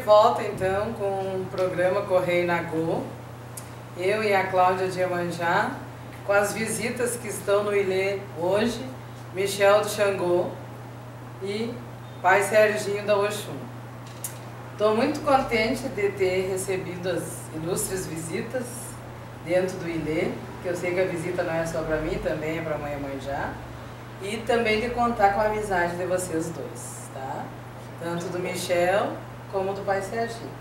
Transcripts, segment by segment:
volta então com o programa Correio na Go. Eu e a Cláudia de Iemanjá, com as visitas que estão no Ilê hoje, Michel do Xangô e Pai Serginho da Oxum. Estou muito contente de ter recebido as ilustres visitas dentro do Ilê, que eu sei que a visita não é só para mim, também é para a mãe Iemanjá, e também de contar com a amizade de vocês dois, tá? Tanto do Michel como do Pai Serginho.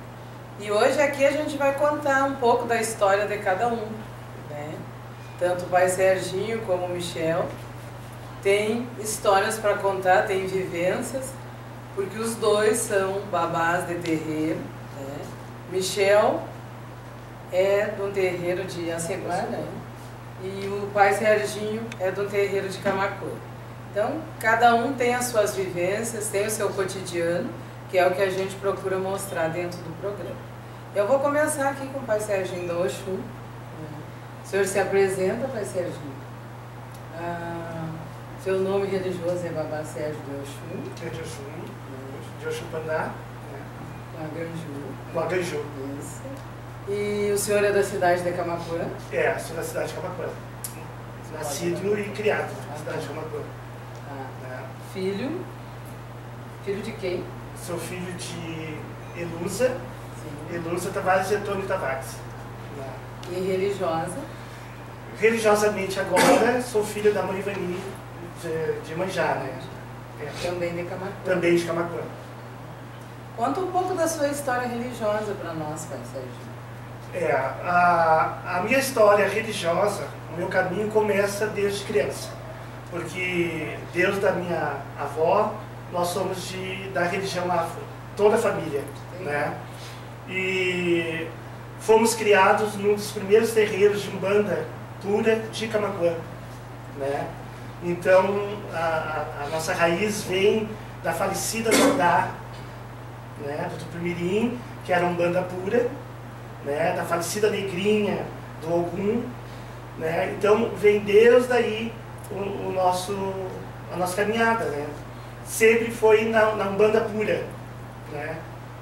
E hoje aqui a gente vai contar um pouco da história de cada um, né? Tanto o Pai Serginho como o Michel tem histórias para contar, tem vivências, porque os dois são babás de terreiro, né? Michel é de um terreiro de Aceguá, né? E o Pai Serginho é de um terreiro de Camaquã. Então, cada um tem as suas vivências, tem o seu cotidiano, que é o que a gente procura mostrar dentro do programa. Eu vou começar aqui com o Pai Serginho da Oxum. O senhor se apresenta, Pai Serginho. Seu nome religioso é Babá Sérgio de Oxum. É de Oxum, de Oxum-Pandá. Com Aganju. Isso. E o senhor é da cidade de Camaquã? É, sou da cidade de Camaquã. Nascido e criado na cidade de Camaquã. Filho? Filho de quem? Sou filho de Elusa. Elusa Tavares e Antônio Tavares. E religiosa? Religiosamente agora, sou filho da mãe Ivani de Iemanjá, né? Também de Camaquã. Também de Camaquã. Conta um pouco da sua história religiosa para nós, Pai Serginho. A minha história religiosa, o meu caminho começa desde criança. Porque Deus da minha avó, nós somos da religião afro, toda a família, né? E fomos criados num dos primeiros terreiros de Umbanda pura de Camaquã, né? Então, a nossa raiz vem da falecida Dodá, né? Do Tupimirim, que era Umbanda pura, né? Da falecida Negrinha, do Ogum, né? Então, vem Deus daí a nossa caminhada, né? Sempre foi na Umbanda pura, né?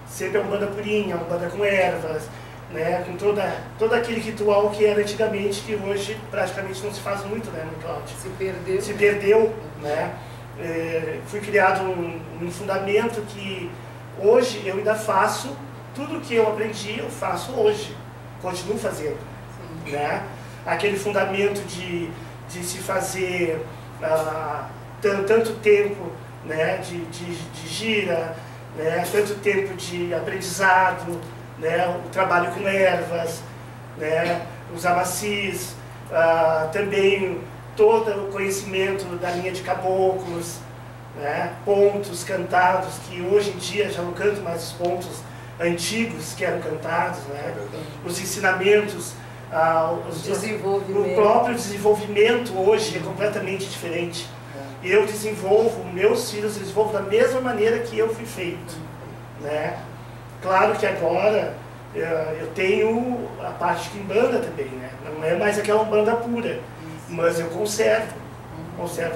Sempre a Umbanda purinha, a Umbanda com ervas, né? Com todo aquele ritual que era antigamente, que hoje praticamente não se faz muito, né, Cláudia? Se perdeu. Se perdeu, né? Fui criado num fundamento que hoje eu ainda faço, tudo que eu aprendi eu faço hoje, continuo fazendo, né? Aquele fundamento de se fazer tanto tempo, né, de gira, né, tanto tempo de aprendizado, né, o trabalho com ervas, né, os amacis, também todo o conhecimento da linha de caboclos, né, pontos cantados, que hoje em dia já não canto mais os pontos antigos que eram cantados, né, os ensinamentos, o próprio desenvolvimento hoje é completamente diferente. Eu desenvolvo, meus filhos desenvolvo da mesma maneira que eu fui feito, né? Claro que agora eu tenho a parte de Umbanda também, né? Não é mais aquela Umbanda pura, mas eu conservo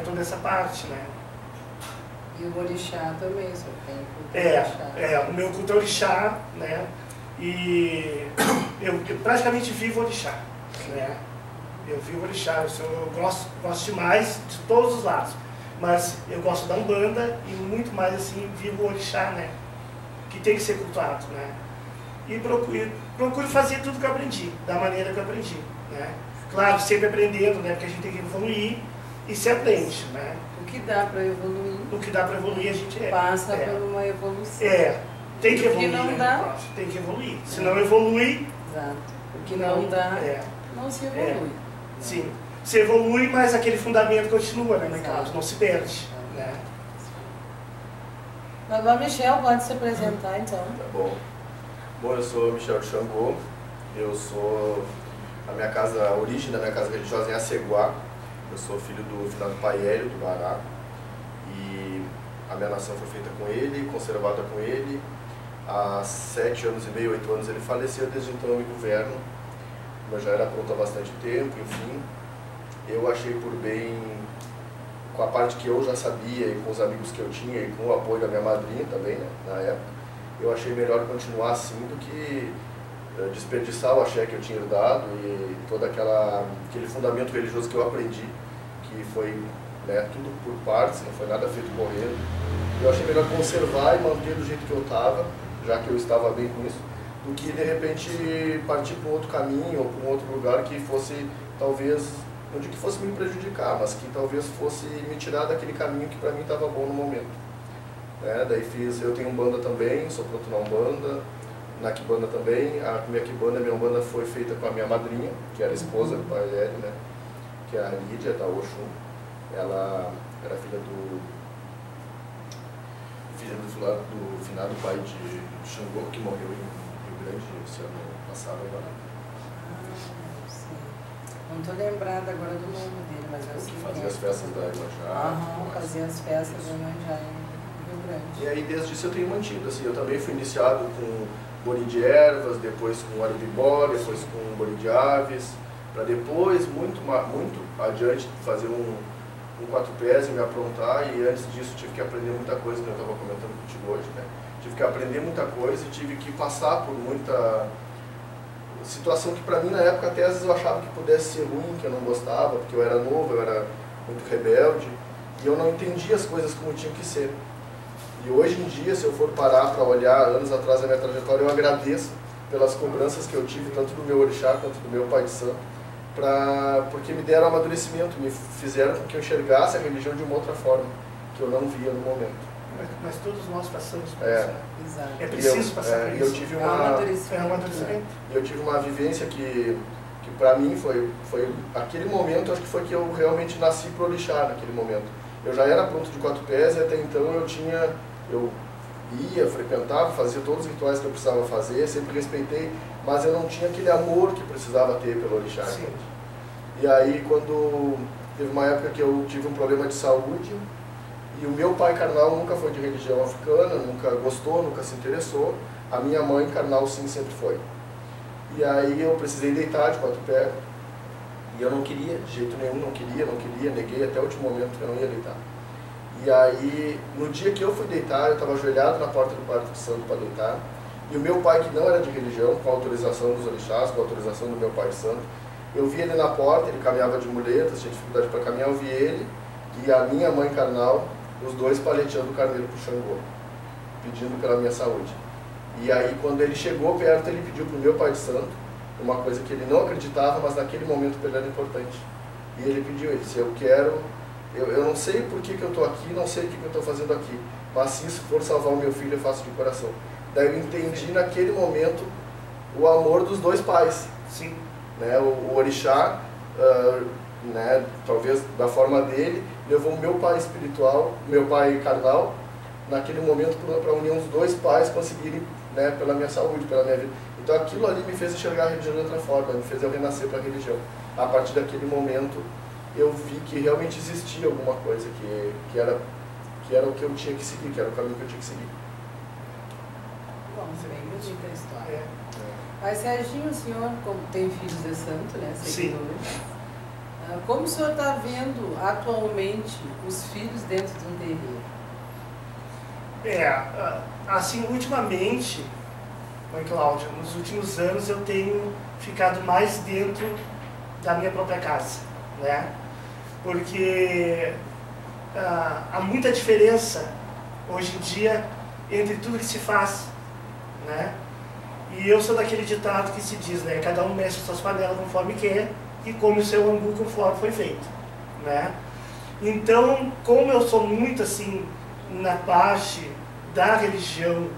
toda essa parte, né? E o orixá também, só tem o meu culto é orixá, né? E eu praticamente vivo orixá, né? Eu vivo orixá, eu gosto demais de todos os lados. Mas eu gosto da Umbanda e muito mais assim, vivo o Orixá, né? Que tem que ser cultuado, né? E procuro fazer tudo que eu aprendi, da maneira que eu aprendi, né? Claro, sempre aprendendo, né? Porque a gente tem que evoluir e se aprende, né? O que dá para evoluir? O que dá para evoluir a gente passa por uma evolução. Tem que evoluir. O que não dá, tem que evoluir. Se não evolui... Exato. O que não dá, não se evolui. Sim. Se evolui, mas aquele fundamento continua, né, no caso, não se perde. Né? Agora, Michel, pode se apresentar, então. Tá bom. Bom, eu sou Michel de Xangô. Eu sou... a origem da minha casa religiosa é em Aceguá. Eu sou filho do finado Pai Hélio, do Bará. E a minha nação foi feita com ele, conservada com ele. Há 7 anos e meio, 8 anos ele faleceu, desde então eu me governo. Eu já era pronto há bastante tempo, enfim. Eu achei por bem, com a parte que eu já sabia e com os amigos que eu tinha e com o apoio da minha madrinha também, né, na época, eu achei melhor continuar assim do que desperdiçar o axé que eu tinha herdado e todo aquele fundamento religioso que eu aprendi, que foi, né, tudo por partes, não foi nada feito correndo. Eu achei melhor conservar e manter do jeito que eu estava, já que eu estava bem com isso, do que de repente partir para um outro caminho ou para um outro lugar que fosse, talvez, não digo que fosse me prejudicar, mas que talvez fosse me tirar daquele caminho que para mim estava bom no momento. Daí eu tenho Umbanda também, sou pronto na Umbanda, na Quimbanda também. A minha Umbanda foi feita com a minha madrinha, que era esposa do Pai Hélio, né? Que é a Lídia, da Oxum. Ela era filha do finado pai de Xangô, que morreu em Rio Grande esse ano passado agora. Não estou lembrada agora do nome dele, mas eu sei que fazia as festas da Iemanjá. Fazia as festas da Iemanjá em Rio Grande. E aí desde isso eu tenho mantido, assim, eu também fui iniciado com bori de ervas, depois com aribibó, depois com bori de aves, para depois, muito adiante, fazer um 4 pés e me aprontar, e antes disso tive que aprender muita coisa, que eu estava comentando contigo hoje, né? Tive que aprender muita coisa e tive que passar por muita situação que para mim na época até às vezes eu achava que pudesse ser ruim, que eu não gostava, porque eu era novo, eu era muito rebelde, e eu não entendia as coisas como tinham que ser. E hoje em dia, se eu for parar para olhar anos atrás da minha trajetória, eu agradeço pelas cobranças que eu tive, tanto do meu orixá quanto do meu pai de santo, porque me deram amadurecimento, me fizeram com que eu enxergasse a religião de uma outra forma, que eu não via no momento. Mas todos nós passamos por isso. Exato. É preciso passar por isso. Eu tive eu tive uma vivência que para mim foi aquele momento, acho que foi que eu realmente nasci pro orixá naquele momento. Eu já era pronto de 4 pés e até então eu ia, frequentava, fazia todos os rituais que eu precisava fazer, sempre respeitei, mas eu não tinha aquele amor que precisava ter pelo orixá. E aí quando teve uma época que eu tive um problema de saúde, e o meu pai carnal nunca foi de religião africana, nunca gostou, nunca se interessou. A minha mãe carnal sim, sempre foi. E aí eu precisei deitar de 4 pés. E eu não queria, de jeito nenhum, não queria, neguei até o último momento que eu não ia deitar. E aí, no dia que eu fui deitar, eu estava ajoelhado na porta do quarto de santo para deitar. E o meu pai, que não era de religião, com a autorização dos orixás, com a autorização do meu pai de santo, eu vi ele na porta, ele caminhava de muletas, tinha dificuldade para caminhar, eu vi ele e a minha mãe carnal, os dois paleteando o carneiro para o Xangô, pedindo pela minha saúde. E aí, quando ele chegou perto, ele pediu para o meu pai de santo, uma coisa que ele não acreditava, mas naquele momento para ele era importante. E ele pediu, ele disse, eu não sei por que eu estou aqui, não sei o que eu estou fazendo aqui, mas se isso for salvar o meu filho, eu faço de coração. Daí eu entendi naquele momento o amor dos dois pais. Sim. Né? O orixá, né, talvez da forma dele, levou o meu pai espiritual, meu pai carnal, naquele momento para a união dos dois pais conseguirem, né, pela minha saúde, pela minha vida. Então aquilo ali me fez enxergar a religião de outra forma, me fez eu renascer para a religião. A partir daquele momento eu vi que realmente existia alguma coisa que era o que eu tinha que seguir, que era o caminho que eu tinha que seguir. Bom, bem bonita a história. Mas Serginho, o senhor, como tem filhos de santo, né, seguidores, como o senhor está vendo atualmente os filhos dentro de um terreiro? Assim, ultimamente, Mãe Cláudia, nos últimos anos eu tenho ficado mais dentro da minha própria casa, né? Porque há muita diferença hoje em dia entre tudo que se faz, né? E eu sou daquele ditado que se diz, né? Cada um mexe suas panelas conforme quer e come o seu angu conforme foi feito, né? Então, como eu sou muito assim na parte da religião,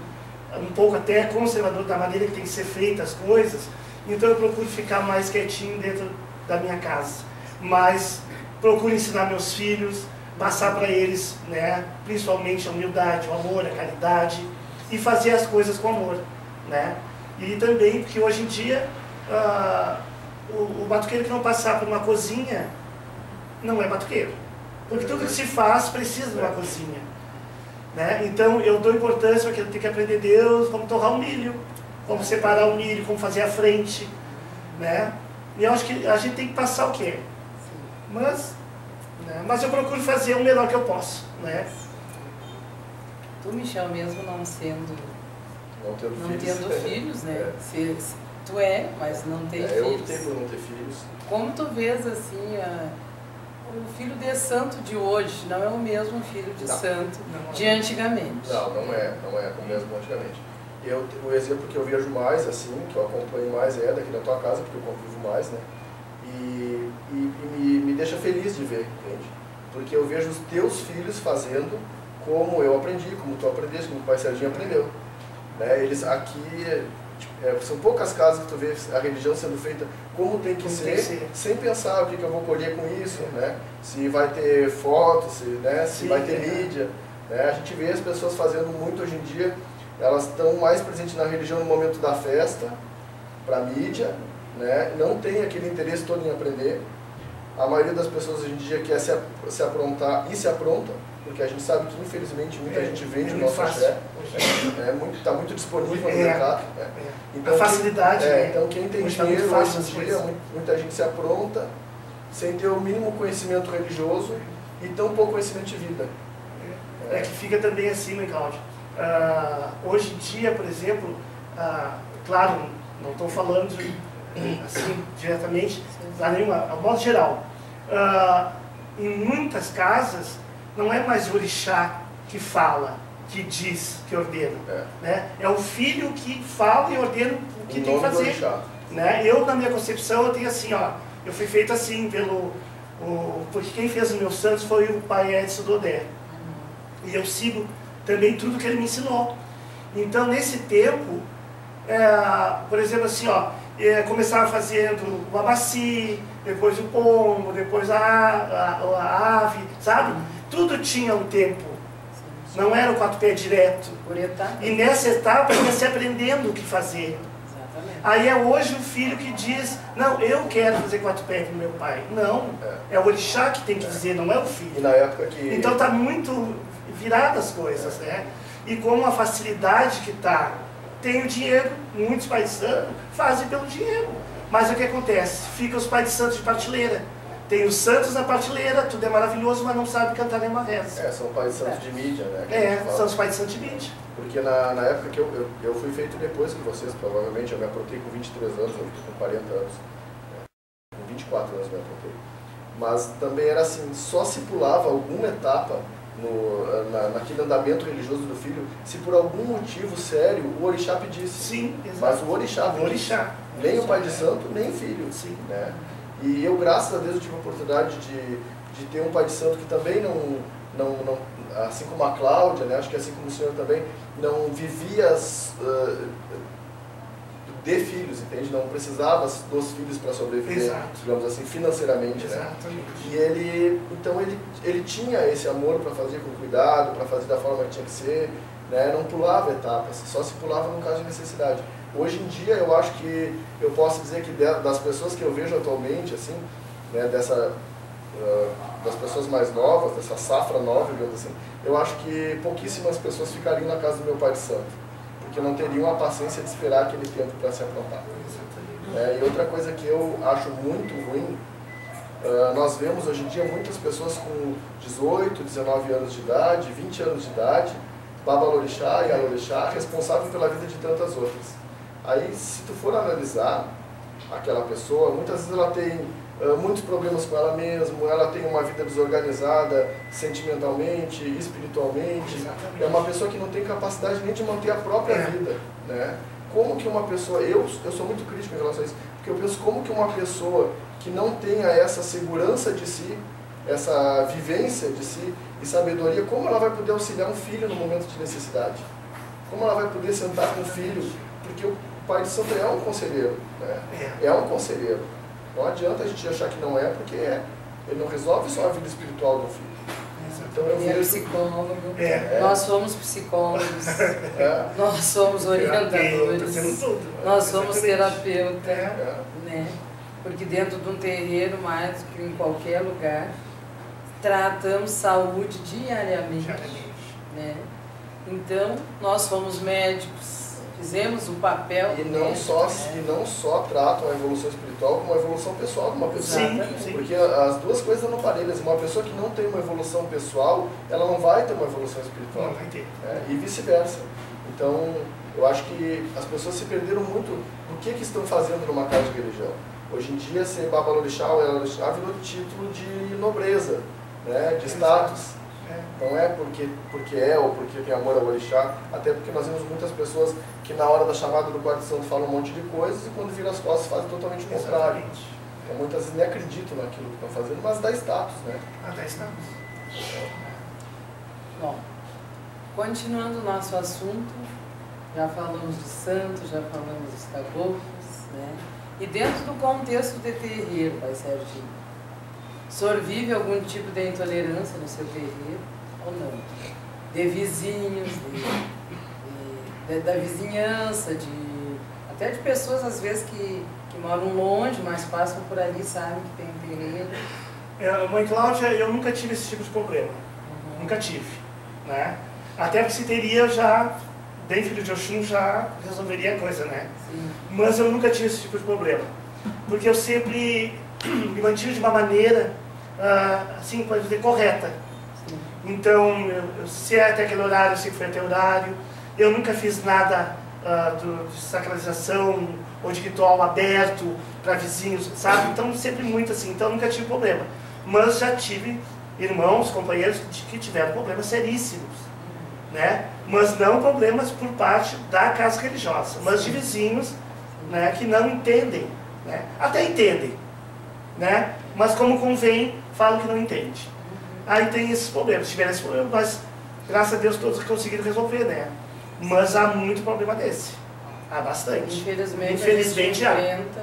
um pouco até conservador da maneira que tem que ser feitas as coisas, então eu procuro ficar mais quietinho dentro da minha casa, mas procuro ensinar meus filhos, passar para eles, né, principalmente a humildade, o amor, a caridade, e fazer as coisas com amor, né? E também porque hoje em dia o batuqueiro que não passar por uma cozinha não é batuqueiro, porque tudo que se faz precisa de uma cozinha, né? Então eu dou importância para que ele tenha que aprender Deus, como torrar o milho, como separar o milho, como fazer a frente, né? E eu acho que a gente tem que passar o que é, mas eu procuro fazer o melhor que eu posso, né? Tu, Michel, mesmo não tendo filhos, né? Tu mas não tem filhos. Eu optei por não ter filhos. Como tu vês assim, o filho de santo de hoje não é o mesmo filho de santo de antigamente? Não é o mesmo antigamente. O exemplo que eu vejo mais, assim, que eu acompanho mais é daqui da tua casa, porque eu convivo mais, né? E me deixa feliz de ver, entende? Porque eu vejo os teus filhos fazendo como eu aprendi, como tu aprendeste, como o pai Serginho aprendeu. Né? Eles aqui, são poucas casas que tu vê a religião sendo feita como tem que ser, sem pensar o que eu vou colher com isso, né? Se vai ter foto, se vai ter mídia. Né? A gente vê as pessoas fazendo muito hoje em dia, elas estão mais presentes na religião no momento da festa, para a mídia, né? Não tem aquele interesse todo em aprender. A maioria das pessoas hoje em dia quer se aprontar e se apronta, porque a gente sabe que infelizmente muita gente vende o nosso axé, está muito disponível no mercado. Né? Então, a facilidade. Então quem tem dinheiro hoje em dia, muita gente se apronta sem ter o mínimo conhecimento religioso e tão pouco conhecimento de vida. É que fica também assim, né, Cláudio? Hoje em dia, por exemplo, claro, não estou falando assim diretamente, ao modo geral, em muitas casas não é mais o orixá que fala, que diz, que ordena, né? É o filho que fala e ordena o que tem que fazer, né? Eu, na minha concepção, eu tenho assim, eu fui feito assim porque quem fez os meus santos foi o pai Edson Dodé, e eu sigo também tudo que ele me ensinou. Então, nesse tempo, por exemplo, assim, começava fazendo o abaci, depois o pombo, depois a ave, sabe? Tudo tinha um tempo, não era o 4 pés direto. E nessa etapa eu ia se aprendendo o que fazer. Aí é hoje o filho que diz, não, eu quero fazer 4 pés com meu pai. Não, é o orixá que tem que dizer, não é o filho. E na época que... Então está muito viradas as coisas, né? E com a facilidade que está, tem o dinheiro, muitos pais de santo fazem pelo dinheiro. Mas o que acontece? Fica os pais de santos de prateleira. Tem os santos na prateleira, tudo é maravilhoso, mas não sabe cantar nenhuma reza. São pais de santos de mídia, né? São os pais de santos de mídia. Porque na época que eu fui feito depois que vocês, provavelmente, eu me aprontei com 23 anos, eu estou com 40 anos. Com 24 anos eu me aprontei. Mas também era assim, só se pulava alguma etapa naquele andamento religioso do filho, se por algum motivo sério o orixá pedisse. Sim, exato. Mas o orixá. Nem o pai de santo, nem o filho. Sim. Né? E eu, graças a Deus, eu tive a oportunidade de ter um pai de santo que também não assim como a Cláudia, né, acho que assim como o senhor também, não vivia de filhos, entende? Não precisava dos filhos para sobreviver, exato, digamos assim, financeiramente. Exatamente. Né? E ele tinha esse amor para fazer com cuidado, para fazer da forma que tinha que ser, né? Não pulava etapas, só se pulava no caso de necessidade. Hoje em dia eu acho que eu posso dizer que das pessoas que eu vejo atualmente, assim, né, das pessoas mais novas, dessa safra nova, digamos assim, eu acho que pouquíssimas pessoas ficariam na casa do meu pai de santo, porque não teriam a paciência de esperar aquele tempo para se aprontar. E outra coisa que eu acho muito ruim, nós vemos hoje em dia muitas pessoas com 18, 19 anos de idade, 20 anos de idade, babalorixá e alorixá, responsável pela vida de tantas outras. Aí, se tu for analisar aquela pessoa, muitas vezes ela tem muitos problemas com ela mesma, ela tem uma vida desorganizada sentimentalmente, espiritualmente. Exatamente. É uma pessoa que não tem capacidade nem de manter a própria vida, né? Como que uma pessoa, eu sou muito crítico em relação a isso, porque eu penso como que uma pessoa que não tenha essa segurança de si, essa vivência de si e sabedoria, como ela vai poder auxiliar um filho no momento de necessidade? Como ela vai poder sentar com o filho? Porque o pai de santo é um conselheiro, né? É um conselheiro. Não adianta a gente achar que não é, porque ele não resolve só a vida espiritual do filho. Então eu vejo... psicólogo, nós somos psicólogos, nós somos orientadores, nós somos terapeuta, né? Porque dentro de um terreiro, mais do que em qualquer lugar, tratamos saúde diariamente, né? Então, nós fomos médicos, fizemos o papel e não só tratam a evolução espiritual como a evolução pessoal de uma pessoa. Sim. Porque as duas coisas não parelhas. Uma pessoa que não tem uma evolução pessoal, ela não vai ter uma evolução espiritual. Não vai ter. E vice-versa. Então, eu acho que as pessoas se perderam muito do que estão fazendo numa casa de religião. Hoje em dia, ser Babalorixá ou Elorixá virou título de nobreza, né, de status. Não é porque é ou porque tem amor ao orixá, até porque nós vemos muitas pessoas que na hora da chamada do quarto santo falam um monte de coisas e quando viram as costas fazem totalmente o contrário. Então, muitas vezes nem acreditam naquilo que estão fazendo, mas dá status, né? Dá status. Bom, continuando o nosso assunto, já falamos de santos, já falamos dos caboclos, né? E dentro do contexto de terreiro, Pai Serginho, o senhor vive algum tipo de intolerância no seu terreiro ou não? De vizinhos, da vizinhança, até de pessoas às vezes que moram longe, mas passam por ali, sabem que tem terreiro. Mãe Cláudia, eu nunca tive esse tipo de problema. Nunca tive, né? Até porque se teria já, bem filho de Oxum, já resolveria a coisa, né? Sim. Mas eu nunca tive esse tipo de problema. Porque eu sempre me mantive de uma maneira, assim, pode dizer, correta. Sim. Então, se é até aquele horário, eu sei que foi até o horário. Eu nunca fiz nada de sacralização ou de ritual aberto para vizinhos, sabe? Então, sempre muito assim. Então, nunca tive problema. Mas já tive irmãos, companheiros que tiveram problemas seríssimos, né? Mas não problemas por parte da casa religiosa, mas de vizinhos, né, que não entendem, né? Até entendem, né? Mas como convém, falam que não entende. Aí tem esses problemas, tiveram esse problema, mas graças a Deus todos conseguiram resolver, né? Mas há muito problema desse. Há bastante. Infelizmente a gente enfrenta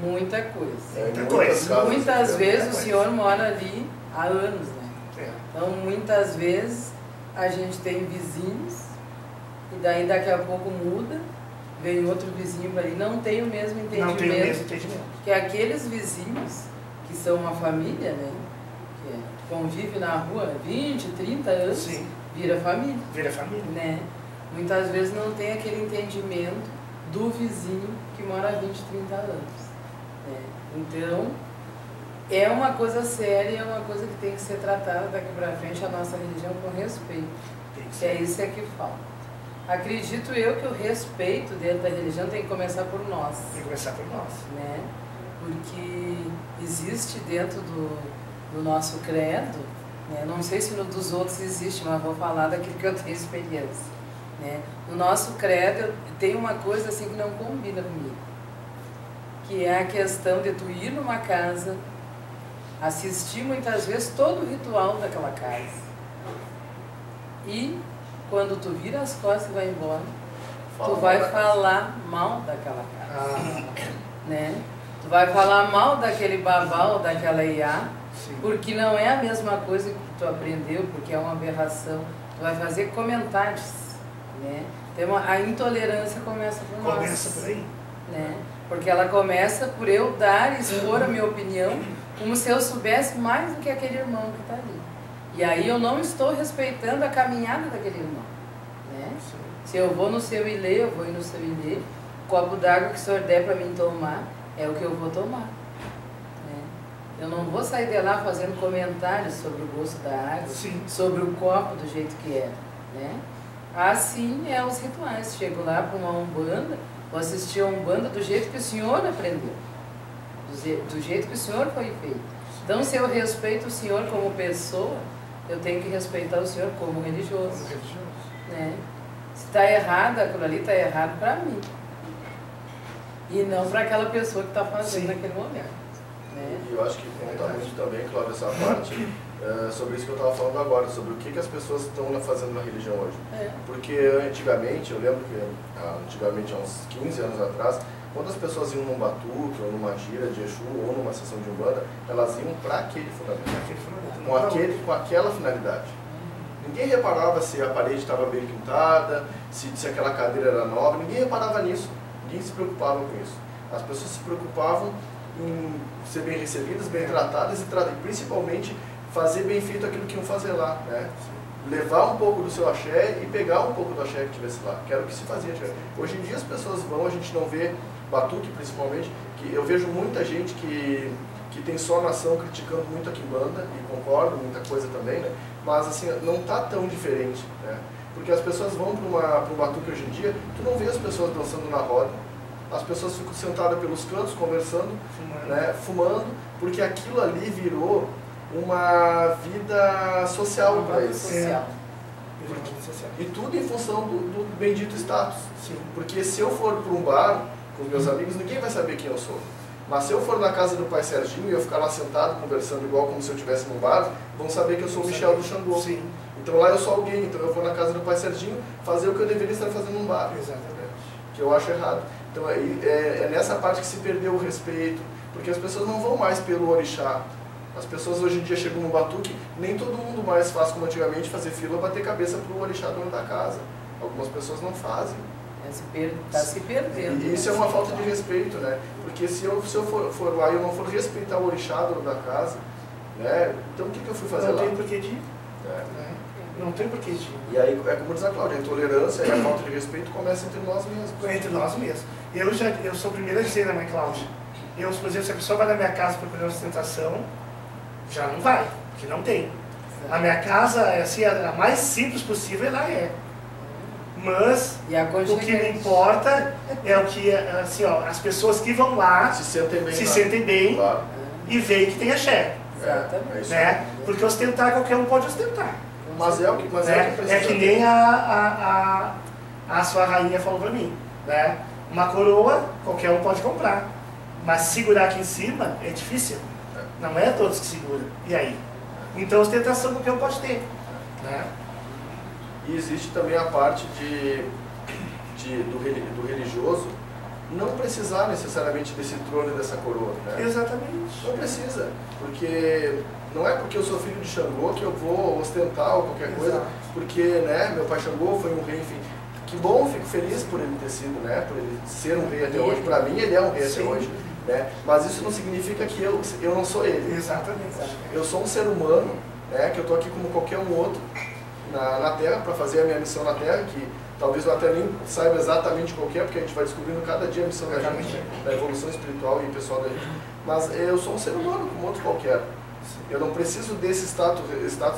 muita coisa. Muitas vezes o senhor mora ali há anos, né? Então muitas vezes a gente tem vizinhos e daí daqui a pouco muda, vem outro vizinho para ali, não tem o mesmo entendimento. Não tem o mesmo entendimento. Que aqueles vizinhos, que são uma família, né? Que convive na rua 20, 30 anos, sim, vira família. Vira família. Né? Muitas vezes não tem aquele entendimento do vizinho que mora há 20, 30 anos. Né? Então, é uma coisa séria, é uma coisa que tem que ser tratada daqui para frente, a nossa religião com respeito. Que é isso que falta. Acredito eu que o respeito dentro da religião tem que começar por nós. Tem que começar por nós. Né? Porque existe dentro do nosso credo, né? Não sei se no dos outros existe, mas vou falar daquilo que eu tenho experiência. Né? No nosso credo tem uma coisa assim que não combina comigo, que é a questão de tu ir numa casa, assistir muitas vezes todo o ritual daquela casa e quando tu vira as costas e vai embora, tu vai falar mal daquela casa, né? Tu vai falar mal daquele babá ou daquela iá, porque não é a mesma coisa que tu aprendeu, porque é uma aberração. Tu vai fazer comentários, né? Então, a intolerância começa por nós. Começa por aí. Né? Porque ela começa por eu dar, expor a minha opinião, como se eu soubesse mais do que aquele irmão que está ali. E aí eu não estou respeitando a caminhada daquele irmão. Né? Se eu vou no seu ilê, eu vou ir no seu ilê. O copo d'água que o senhor der para mim tomar, é o que eu vou tomar. Né? Eu não vou sair de lá fazendo comentários sobre o gosto da água, sobre o copo do jeito que é. Né? Assim é os rituais. Chego lá para uma umbanda, vou assistir a umbanda do jeito que o senhor aprendeu. do jeito que o senhor foi feito. Então, se eu respeito o senhor como pessoa, eu tenho que respeitar o senhor como religioso. Né? Se está errado, aquilo ali está errado para mim. E não para aquela pessoa que está fazendo naquele momento. Né? E eu acho que conta muito também, Cláudia, essa parte, sobre isso que eu estava falando agora, sobre o que as pessoas estão fazendo na religião hoje. Porque antigamente, eu lembro que antigamente, há uns 15 anos atrás, quando as pessoas iam num batuque, ou numa gira de Exu, ou numa sessão de Umbanda, elas iam para aquele fundamento, com aquela finalidade. Ninguém reparava se a parede estava bem pintada, se aquela cadeira era nova, ninguém reparava nisso, ninguém se preocupava com isso. As pessoas se preocupavam em ser bem recebidas, bem tratadas e principalmente fazer bem feito aquilo que iam fazer lá, né? Levar um pouco do seu axé e pegar um pouco do axé que tivesse lá, que era o que se fazia. Hoje em dia as pessoas vão, a gente não vê batuque principalmente, que eu vejo muita gente que tem só nação criticando muito a quimbanda, e concordo, muita coisa também, né? Mas assim, não está tão diferente, né? Porque as pessoas vão para um batuque hoje em dia, tu não vê as pessoas dançando na roda, as pessoas ficam sentadas pelos cantos, conversando, né? Fumando, porque aquilo ali virou uma vida social para eles. E tudo em função do bendito status. Sim. Porque se eu for para um bar com os meus amigos, ninguém vai saber quem eu sou. Mas se eu for na casa do pai Serginho e eu ficar lá sentado, conversando igual como se eu estivesse num bar, vão saber que eu sou o Michel do Xangô. Sim. Então lá eu sou alguém, então eu vou na casa do pai Serginho fazer o que eu deveria estar fazendo num bar. Exatamente. Que eu acho errado. Então é nessa parte que se perdeu o respeito, porque as pessoas não vão mais pelo orixá. As pessoas hoje em dia chegam no batuque, nem todo mundo mais faz como antigamente, fazer fila, bater cabeça para o orixá dono da casa. Algumas pessoas não fazem. Está se perdendo. E isso é uma falta de respeito, né? Porque se eu for lá e eu não for respeitar o orixá dono da casa, né? Então o que eu fui fazer lá? Não tem porquê de ir. Não tem porquê de ir. E aí, é como diz a Cláudia, a intolerância e a falta de respeito começa entre nós mesmos. Entre nós mesmos. Eu sou o primeiro a dizer, né, Cláudia? Eu, por exemplo, se a pessoa vai na minha casa procurar ostentação, já não vai, porque não tem. A minha casa, assim, a mais simples possível, ela é. Mas o que me importa é o que, assim, ó, as pessoas que vão lá se sentem bem claro. E veem que tem axé. Exatamente. Né? Porque ostentar, qualquer um pode ostentar. Mas é o que precisa. É que nem a sua rainha falou pra mim. Né? Uma coroa, qualquer um pode comprar. Mas segurar aqui em cima é difícil. Não é todos que seguram. E aí? Então ostentação qualquer um pode ter. Né? E existe também a parte do religioso não precisar necessariamente desse trono e dessa coroa. Né? Exatamente. Não precisa, porque não é porque eu sou filho de Xangô que eu vou ostentar ou qualquer coisa, porque né, meu pai Xangô foi um rei, enfim. Que bom, fico feliz por ele ter sido, né, por ele ser um rei até hoje. Para mim ele é um rei até hoje. Né? Mas isso não significa que eu não sou ele. Exatamente. Eu sou um ser humano, né, que eu estou aqui como qualquer um outro na Terra para fazer a minha missão na Terra, que talvez eu até nem saiba exatamente qual que é, porque a gente vai descobrindo cada dia a missão da gente, da evolução espiritual e pessoal da gente. Mas eu sou um ser humano como outro qualquer. Eu não preciso desse status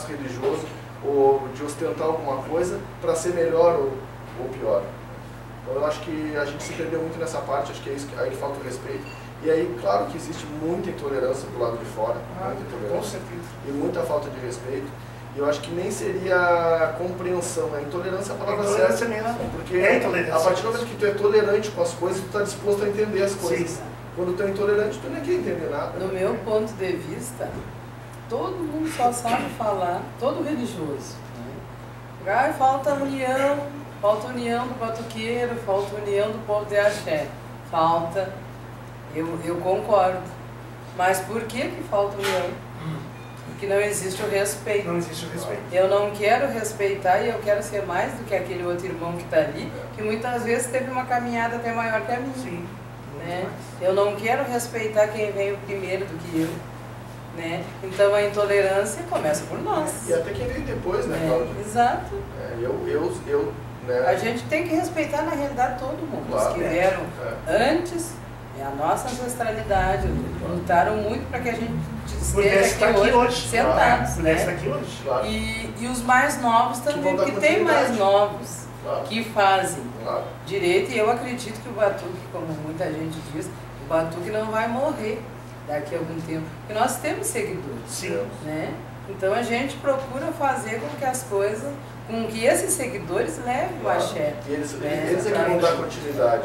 religioso ou de ostentar alguma coisa para ser melhor ou pior. Então eu acho que a gente se perdeu muito nessa parte, acho que é isso aí que falta o respeito. E aí, claro que existe muita intolerância do lado de fora, muita intolerância e muita falta de respeito. E eu acho que nem seria compreensão, a intolerância é a palavra certa. Porque a partir do momento que tu é tolerante com as coisas, tu está disposto a entender as coisas. Sim. Quando tu é intolerante, tu nem quer entender nada. No meu ponto de vista, todo mundo só sabe falar, todo religioso. Né? Falta união do batuqueiro, falta união do povo de axé. Falta, eu concordo. Mas por que falta união? Porque não existe o respeito. Não existe o respeito. Eu não quero respeitar e eu quero ser mais do que aquele outro irmão que está ali, que muitas vezes teve uma caminhada até maior que a minha. Sim. Né? Eu não quero respeitar quem veio primeiro do que eu. Né? Então a intolerância começa por nós. E até quem veio depois, né, Cláudia? Exato. Né? A gente tem que respeitar, na realidade, todo mundo. Claro, os que vieram antes, a nossa ancestralidade, lutaram muito para que a gente esteja aqui hoje, sentados. Né? Aqui hoje. Claro. E os mais novos também, porque tem mais novos que fazem direito. E eu acredito que o batuque, como muita gente diz, o batuque não vai morrer. daqui a algum tempo. Porque nós temos seguidores. Sim. Né? Então a gente procura fazer com que as coisas, com que esses seguidores levem o axé. Eles é que vão dar continuidade.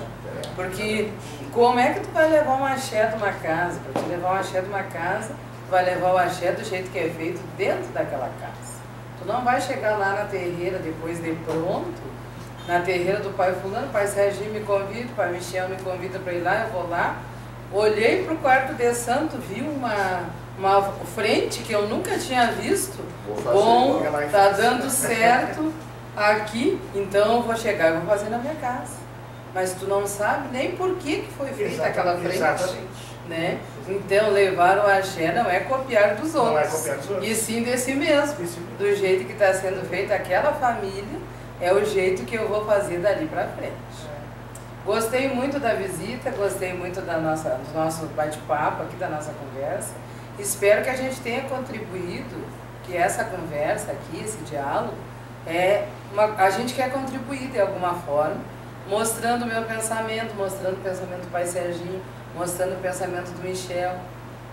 Porque como é que tu vai levar um axé de uma casa? Para te levar um axé de uma casa, tu vai levar o axé do jeito que é feito dentro daquela casa. Tu não vai chegar lá na terreira depois de pronto, na terreira do pai fulano, pai Serginho me convida, pai Michel me convida para ir lá, eu vou lá. Olhei para o quarto de santo, vi uma frente que eu nunca tinha visto. Bom, tá dando certo aqui, então eu vou chegar e vou fazer na minha casa. Mas tu não sabe nem por que foi feita aquela frente. Exatamente. Né? Então levar o axé não é copiar dos outros. Não é copiar dos outros. E sim de si mesmo. Do jeito que está sendo feita aquela família, é o jeito que eu vou fazer dali para frente. Gostei muito da visita, gostei muito do nosso bate-papo aqui, da nossa conversa. Espero que a gente tenha contribuído, que essa conversa aqui, esse diálogo, a gente quer contribuir de alguma forma, mostrando o meu pensamento, mostrando o pensamento do pai Serginho, mostrando o pensamento do Michel.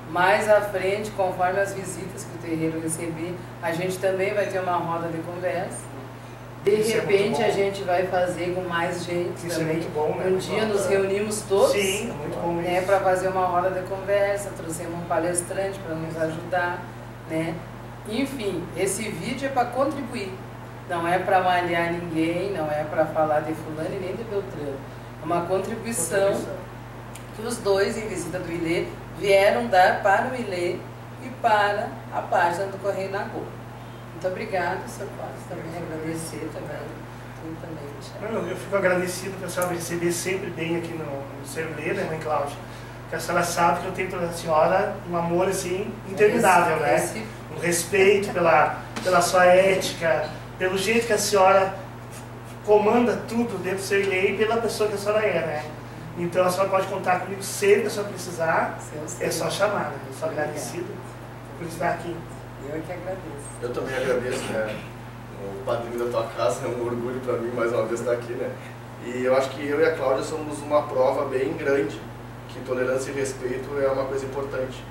Mais à frente, conforme as visitas que o terreiro receber, a gente também vai ter uma roda de conversa. De repente a gente vai fazer com mais gente isso também. É muito bom, né? Um dia nos reunimos todos, sim, muito bom, né, para fazer uma roda de conversa, trouxemos um palestrante para nos ajudar, né? Enfim, esse vídeo é para contribuir, não é para malhar ninguém, não é para falar de fulano e nem de Beltrano. É uma contribuição que os dois, em visita do Ilê, vieram dar para o Ilê e para a página do Correio Nagô. Muito obrigado, Sr. Cláudio, também agradecer também, Michel. Eu fico agradecido que a senhora me receber sempre bem aqui no seu Ilê, né, mãe Cláudia? Porque a senhora sabe que eu tenho pela senhora um amor assim interminável, né? Um respeito pela sua ética, pelo jeito que a senhora comanda tudo dentro do seu Ilê e pela pessoa que a senhora é, né? Então a senhora pode contar comigo sempre que a senhora precisar, é só chamar, né? Eu sou agradecido por estar aqui. Eu que agradeço. Eu também agradeço, né? O padrinho da tua casa é um orgulho para mim mais uma vez estar aqui, né? E eu acho que eu e a Cláudia somos uma prova bem grande que tolerância e respeito é uma coisa importante.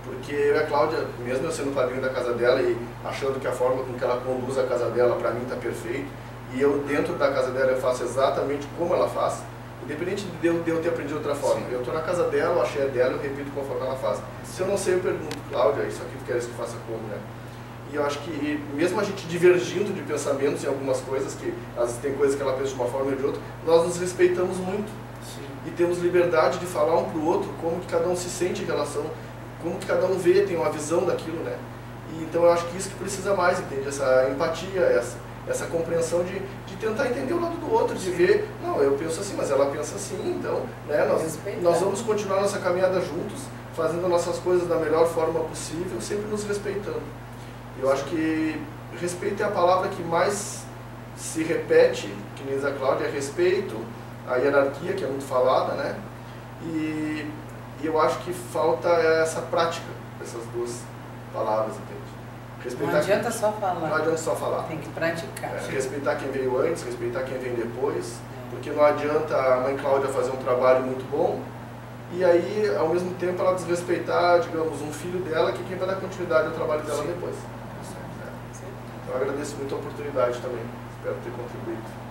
Porque eu e a Cláudia, mesmo eu sendo padrinho da casa dela e achando que a forma com que ela conduz a casa dela para mim está perfeito, e eu dentro da casa dela eu faço exatamente como ela faz, independente de eu ter aprendido de outra forma. Eu estou na casa dela, o axé é dela, eu repito conforme ela faz. Se eu não sei, eu pergunto, Cláudia, isso aqui tu queres que faça como, né? E eu acho que mesmo a gente divergindo de pensamentos em algumas coisas, que às vezes tem coisas que ela pensa de uma forma ou de outra, nós nos respeitamos muito. Sim. E temos liberdade de falar um para o outro como que cada um se sente em relação, como que cada um vê, tem uma visão daquilo, né? E então eu acho que isso que precisa mais, entende? Essa empatia, essa compreensão de tentar entender o lado do outro, de ver, não, eu penso assim, mas ela pensa assim, então, né, nós vamos continuar nossa caminhada juntos, fazendo nossas coisas da melhor forma possível, sempre nos respeitando. Eu acho que respeito é a palavra que mais se repete, que nem diz a Cláudia, é respeito, a hierarquia, que é muito falada, né? E eu acho que falta essa prática dessas duas palavras, entende? Respeitar não adianta só falar. Não adianta só falar. Tem que praticar. Respeitar quem veio antes, respeitar quem vem depois, porque não adianta a mãe Cláudia fazer um trabalho muito bom e aí, ao mesmo tempo, ela desrespeitar, digamos, um filho dela, que quem vai dar continuidade ao trabalho dela depois. Então, eu agradeço muito a oportunidade também. Espero ter contribuído.